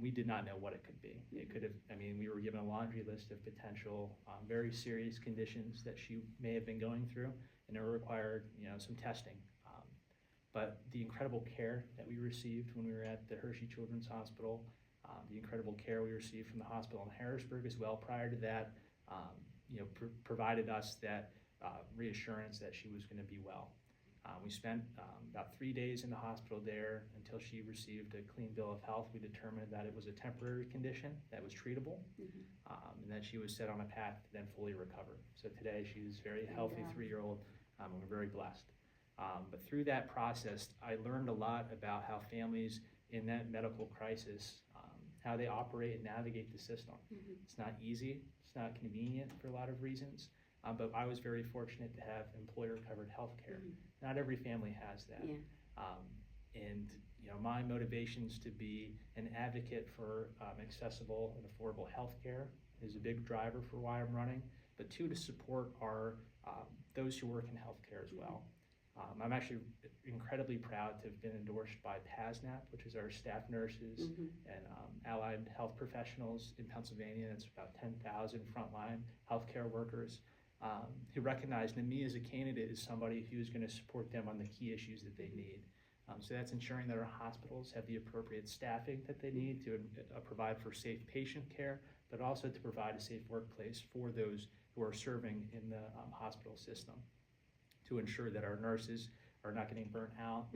we did not know what it could be. It could have, we were given a laundry list of potential very serious conditions that she may have been going through, and it required, some testing. But the incredible care that we received when we were at the Hershey Children's Hospital, the incredible care we received from the hospital in Harrisburg as well prior to that, provided us that reassurance that she was going to be well. We spent about 3 days in the hospital there until she received a clean bill of health. We determined that it was a temporary condition that was treatable, and that she was set on a path to then fully recover. So today she's a very healthy 3-year-old, and we're very blessed. But through that process, I learned a lot about how families in that medical crisis, how they operate and navigate the system. It's not easy, it's not convenient for a lot of reasons. But I was very fortunate to have employer-covered health care. Not every family has that. And my motivations to be an advocate for accessible and affordable health care is a big driver for why I'm running, but two, to support those who work in healthcare as well. I'm actually incredibly proud to have been endorsed by PASNAP, which is our staff nurses and allied health professionals in Pennsylvania. That's about 10,000 frontline healthcare workers who recognized me as a candidate as somebody who's going to support them on the key issues that they need. So that's ensuring that our hospitals have the appropriate staffing that they need to provide for safe patient care, but also to provide a safe workplace for those who are serving in the hospital system, to ensure that our nurses are not getting burnt out,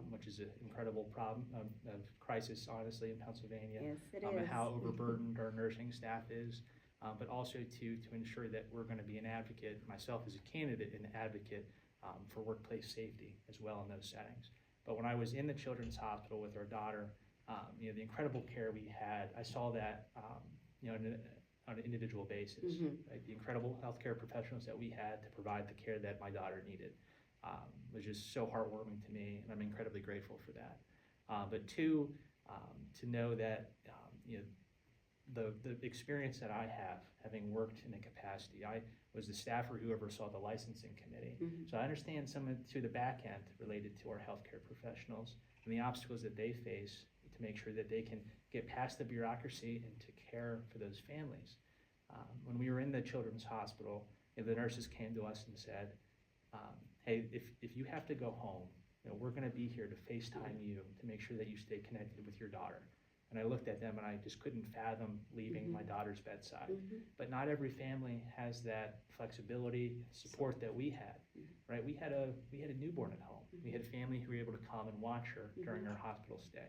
which is an incredible problem of crisis, honestly, in Pennsylvania. Yes, it And is. how overburdened our nursing staff is, but also to ensure that we're going to be an advocate, myself as a candidate, an advocate for workplace safety as well in those settings. But when I was in the Children's Hospital with our daughter, the incredible care we had, I saw that on an individual basis. Right? The incredible healthcare professionals that we had to provide the care that my daughter needed was just so heartwarming to me, and I'm incredibly grateful for that. But two, to know that the experience that I have, having worked in a capacity, I was the staffer who oversaw the licensing committee. So I understand some to the back end related to our healthcare professionals and the obstacles that they face to make sure that they can get past the bureaucracy and to care for those families. When we were in the Children's Hospital, the nurses came to us and said, hey, if you have to go home, we're going to be here to FaceTime you to make sure that you stay connected with your daughter. And I looked at them and I just couldn't fathom leaving my daughter's bedside. But not every family has that flexibility, support that we had, right? We had a newborn at home. We had a family who were able to come and watch her during her hospital stay.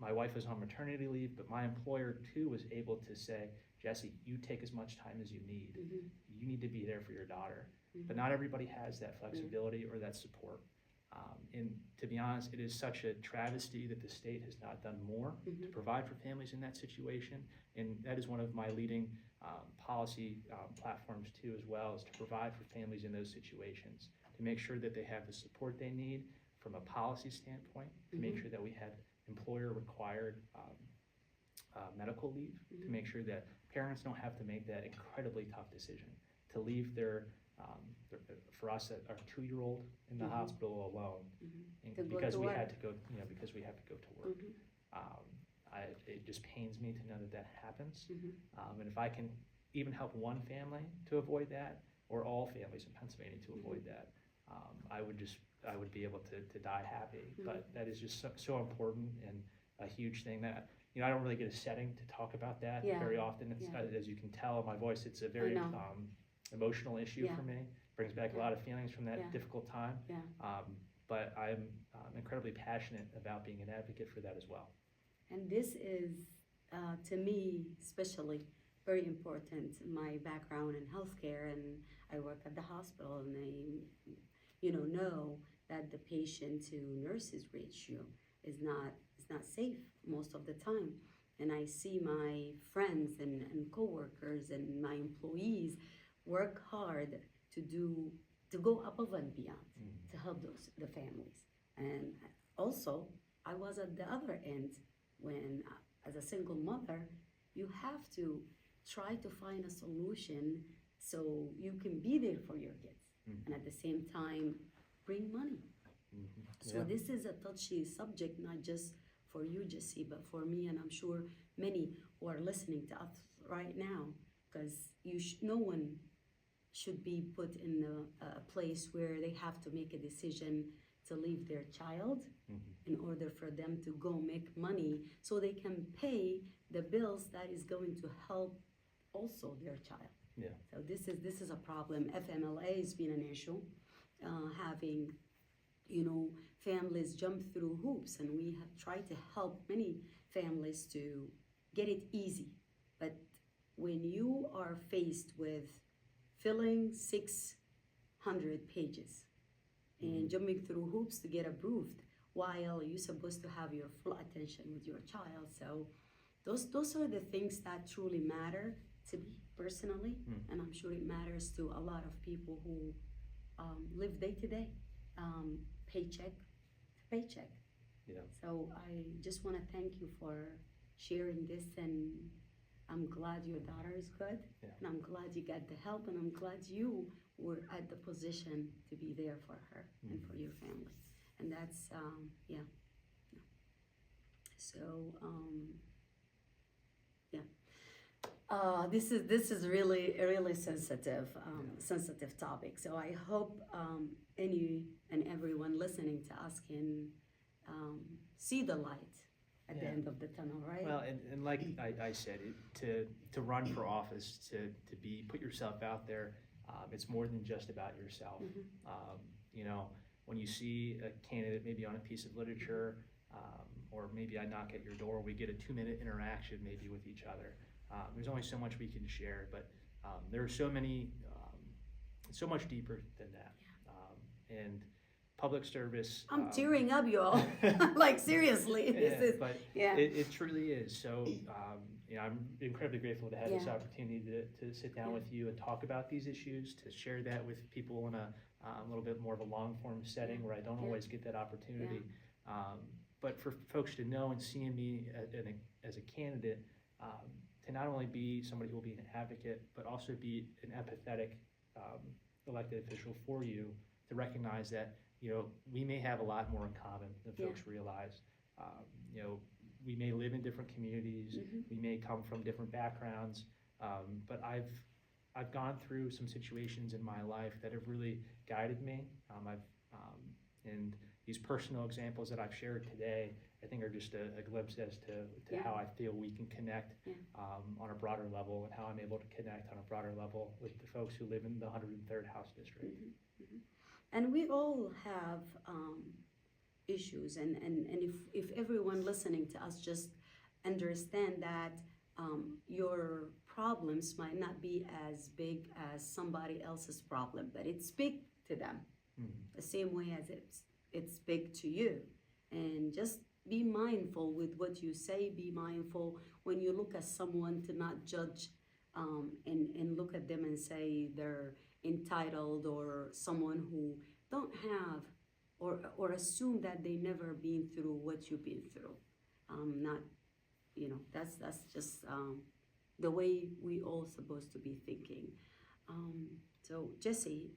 My wife was on maternity leave, but my employer too was able to say, Jessie, you take as much time as you need. You need to be there for your daughter. But not everybody has that flexibility or that support. And to be honest, it is such a travesty that the state has not done more to provide for families in that situation. And that is one of my leading policy platforms too, as well, is to provide for families in those situations, to make sure that they have the support they need from a policy standpoint, to make sure that we have employer required medical leave, to make sure that parents don't have to make that incredibly tough decision to leave for us, our 2-year-old in the hospital alone, and because we had to go, because we have to go to work. It just pains me to know that that happens. And if I can even help one family to avoid that, or all families in Pennsylvania to avoid that, I would be able to die happy. But that is just so important and a huge thing that, I don't really get a setting to talk about that very often. It's, as you can tell in my voice, it's a very emotional issue for me. Brings back a lot of feelings from that difficult time. But I'm incredibly passionate about being an advocate for that as well. And this is, to me, especially very important. My background in healthcare, and I work at the hospital, and I, know that the patient to nurses ratio is not safe most of the time. And I see my friends and coworkers and my employees work hard to go above and beyond to help the families. And also, I was at the other end when, as a single mother, you have to try to find a solution so you can be there for your kids, and at the same time bring money. So this is a touchy subject, not just for you, Jessie, but for me, and I'm sure many who are listening to us right now, because no one should be put in a place where they have to make a decision to leave their child in order for them to go make money so they can pay the bills that is going to help also their child. So this is a problem. FMLA has been an issue, having families jump through hoops, and we have tried to help many families to get it easy. But when you are faced with filling 600 pages and jumping through hoops to get approved, while you're supposed to have your full attention with your child, so those are the things that truly matter to me personally, and I'm sure it matters to a lot of people who live day to day, paycheck to paycheck. So I just want to thank you for sharing this, and I'm glad your daughter is good, and I'm glad you got the help, and I'm glad you were at the position to be there for her and for your family. And that's, So, this is really a really sensitive topic. So I hope any and everyone listening to us can see the light at the end of the tunnel, right? Well, and like I said, to run for office, to put yourself out there, it's more than just about yourself. When you see a candidate maybe on a piece of literature, or maybe I knock at your door, we get a 2-minute interaction maybe with each other. There's only so much we can share, but there are so much deeper than that. And public service. I'm tearing up, you all. Like, seriously. It truly is. So, I'm incredibly grateful to have this opportunity to sit down with you and talk about these issues, to share that with people in a little bit more of a long-form setting where I don't always get that opportunity. But for folks to know and see me as a candidate, to not only be somebody who will be an advocate, but also be an empathetic elected official for you, to recognize that we may have a lot more in common than folks realize. We may live in different communities, we may come from different backgrounds, but I've gone through some situations in my life that have really guided me. And these personal examples that I've shared today, I think are just a glimpse as to Yeah. how I feel we can connect Yeah. on a broader level, and how I'm able to connect on a broader level with the folks who live in the 103rd House District. And we all have issues, and if everyone listening to us just understand that your problems might not be as big as somebody else's problem, but it's big to them, the same way as it's big to you. And just be mindful with what you say. Be mindful when you look at someone to not judge and look at them and say they're entitled, or someone who don't have, or assume that they never been through what you've been through. Not, that's just the way we all supposed to be thinking. So Jessie,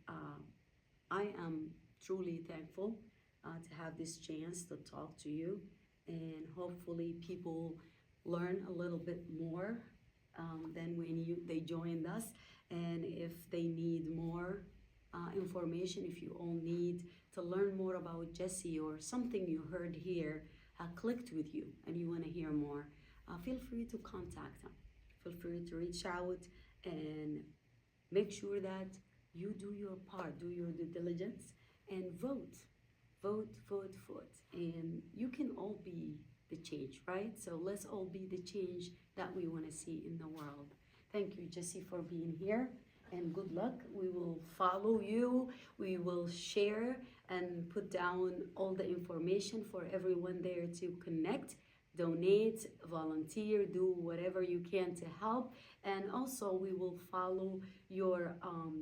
I am truly thankful to have this chance to talk to you, and hopefully people learn a little bit more than when they joined us. And if they need more information, if you all need to learn more about Jessie, or something you heard here clicked with you and you want to hear more, feel free to contact them. Feel free to reach out, and make sure that you do your part, do your due diligence, and vote. And you can all be the change, right? So let's all be the change that we want to see in the world. Thank you, Jessie, for being here, and good luck. We will follow you. We will share and put down all the information for everyone there to connect, donate, volunteer, do whatever you can to help. And also we will follow your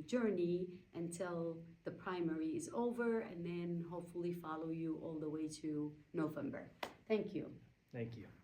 journey until the primary is over, and then hopefully follow you all the way to November. Thank you. Thank you.